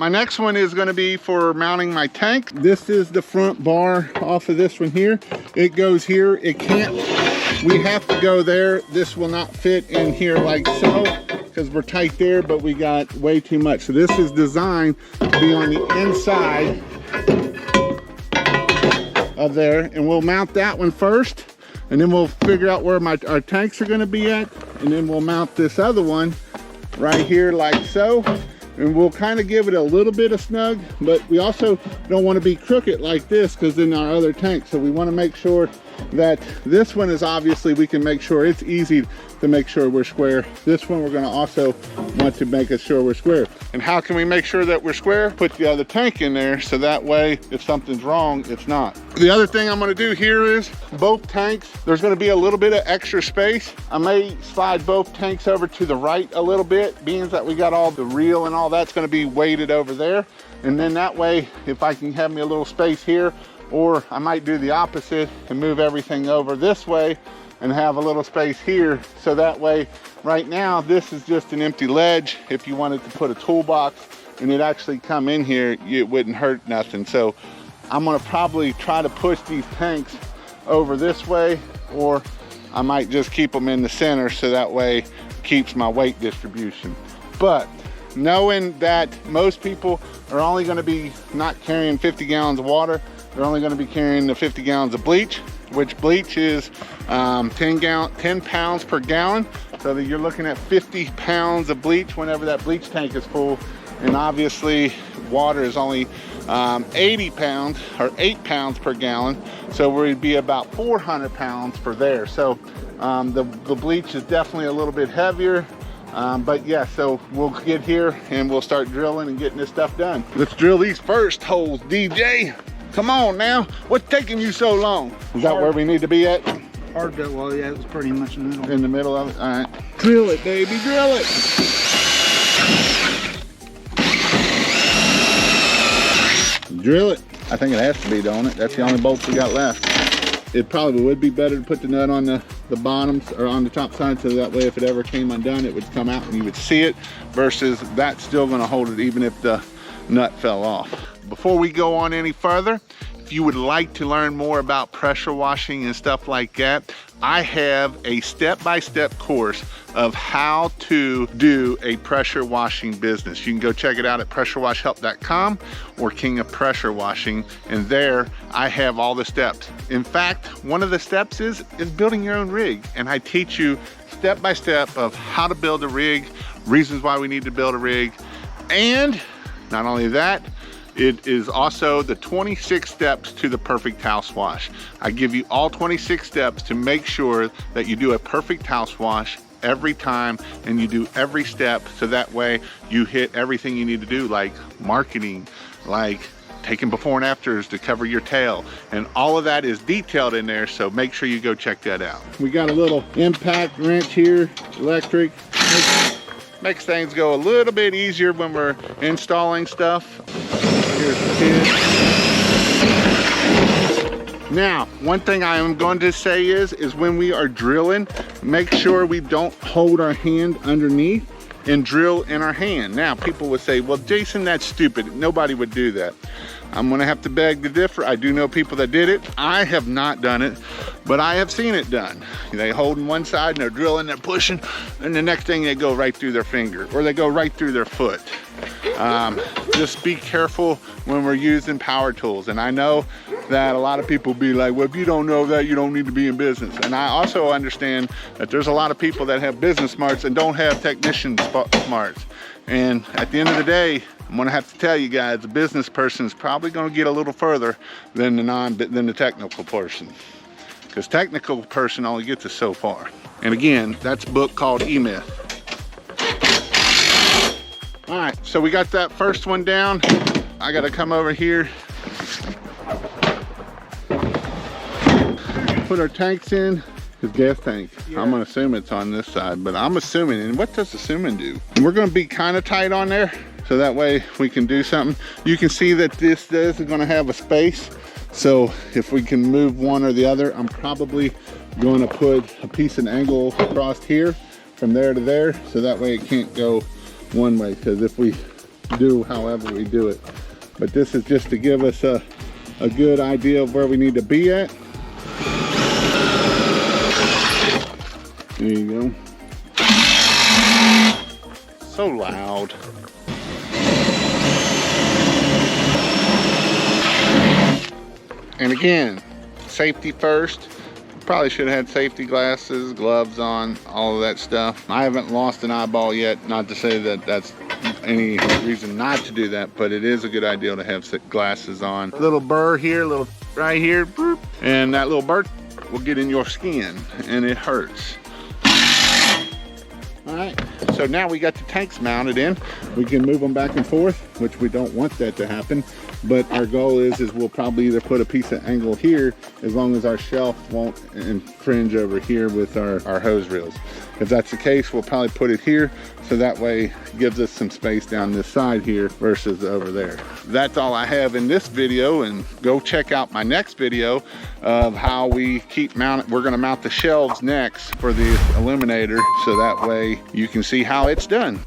My next one is going to be for mounting my tank. This is the front bar off of this one here. It goes here. It can't, we have to go there. This will not fit in here like so because we're tight there, but we got way too much. So this is designed to be on the inside of there, and we'll mount that one first, and then we'll figure out where our tanks are going to be at, and then we'll mount this other one right here like so. And we'll kind of give it a little bit of snug, but we also don't want to be crooked like this because in our other tank. So we want to make sure that this one is obviously, we can make sure it's easy to make sure we're square. This one we're going to also want to make sure we're square. And how can we make sure that we're square? Put the other tank in there so that way if something's wrong, it's not. The other thing I'm going to do here is both tanks, there's going to be a little bit of extra space. I may slide both tanks over to the right a little bit, being that we got all the reel and all that's going to be weighted over there. And then that way, if I can have me a little space here, or I might do the opposite and move everything over this way and have a little space here. So that way, right now, this is just an empty ledge. If you wanted to put a toolbox and it actually come in here, it wouldn't hurt nothing. So I'm gonna probably try to push these tanks over this way, or I might just keep them in the center so that way it keeps my weight distribution. But knowing that most people are only gonna be not carrying 50 gallons of water, they're only gonna be carrying the 50 gallons of bleach, which bleach is 10 pounds per gallon. So that you're looking at 50 pounds of bleach whenever that bleach tank is full. And obviously water is only 80 pounds or 8 pounds per gallon. So we'd be about 400 pounds for there. So the bleach is definitely a little bit heavier. But yeah, so we'll get here and we'll start drilling and getting this stuff done. Let's drill these first holes, DJ. Come on now, what's taking you so long? Is that where we need to be at? Hard bit, well, yeah, it was pretty much in the middle. In the middle of it, all right. Drill it, baby, drill it. Drill it. I think it has to be, don't it? That's the only bolts we got left. It probably would be better to put the nut on the bottoms or on the top side, so that way if it ever came undone, it would come out and you would see it, versus that's still gonna hold it even if the nut fell off. Before we go on any further, if you would like to learn more about pressure washing and stuff like that, I have a step-by-step course of how to do a pressure washing business. You can go check it out at pressurewashhelp.com or King of Pressure Washing, and there I have all the steps. In fact, one of the steps is building your own rig, and I teach you step-by-step of how to build a rig, reasons why we need to build a rig, and not only that, it is also the 26 steps to the perfect house wash. I give you all 26 steps to make sure that you do a perfect house wash every time and you do every step, so that way you hit everything you need to do, like marketing, like taking before and afters to cover your tail, and all of that is detailed in there, so make sure you go check that out. We got a little impact wrench here, electric. Makes things go a little bit easier when we're installing stuff. Here's the pin. Now, one thing I am going to say is when we are drilling, make sure we don't hold our hand underneath and drill in our hand. Now, people would say, well, Jason, that's stupid. Nobody would do that. I'm gonna have to beg to differ. I do know people that did it. I have not done it, but I have seen it done. They hold in one side and they're drilling, they're pushing, and the next thing they go right through their finger, or they go right through their foot. Just be careful when we're using power tools. And I know that a lot of people be like, well, if you don't know that, you don't need to be in business. And I also understand that there's a lot of people that have business smarts and don't have technician smarts. And at the end of the day, I'm gonna have to tell you guys, the business person is probably gonna get a little further than the technical person, because technical person only gets us so far. And again, that's a book called E-Myth. All right, so we got that first one down. I gotta come over here, put our tanks in. His gas tank. Yeah. I'm gonna assume it's on this side, but I'm assuming, and what does assuming do? And we're gonna be kind of tight on there, so that way we can do something. You can see that this is gonna have a space, so if we can move one or the other, I'm probably gonna put a piece of angle across here from there to there, so that way it can't go one way, because if we do however we do it. But this is just to give us a good idea of where we need to be at. There you go. So loud. And again, safety first. Probably should have had safety glasses, gloves on, all of that stuff. I haven't lost an eyeball yet, not to say that that's any reason not to do that, but it is a good idea to have glasses on. Little burr here, little right here, boop, and that little burr will get in your skin and it hurts. All right, so now we got the tanks mounted in. We can move them back and forth, which we don't want that to happen. But our goal is we'll probably either put a piece of angle here, as long as our shelf won't infringe over here with our hose reels. If that's the case, we'll probably put it here, so that way it gives us some space down this side here versus over there. That's all I have in this video, and go check out my next video of how we keep mounting. We're gonna mount the shelves next for the illuminator, so that way you can see how it's done.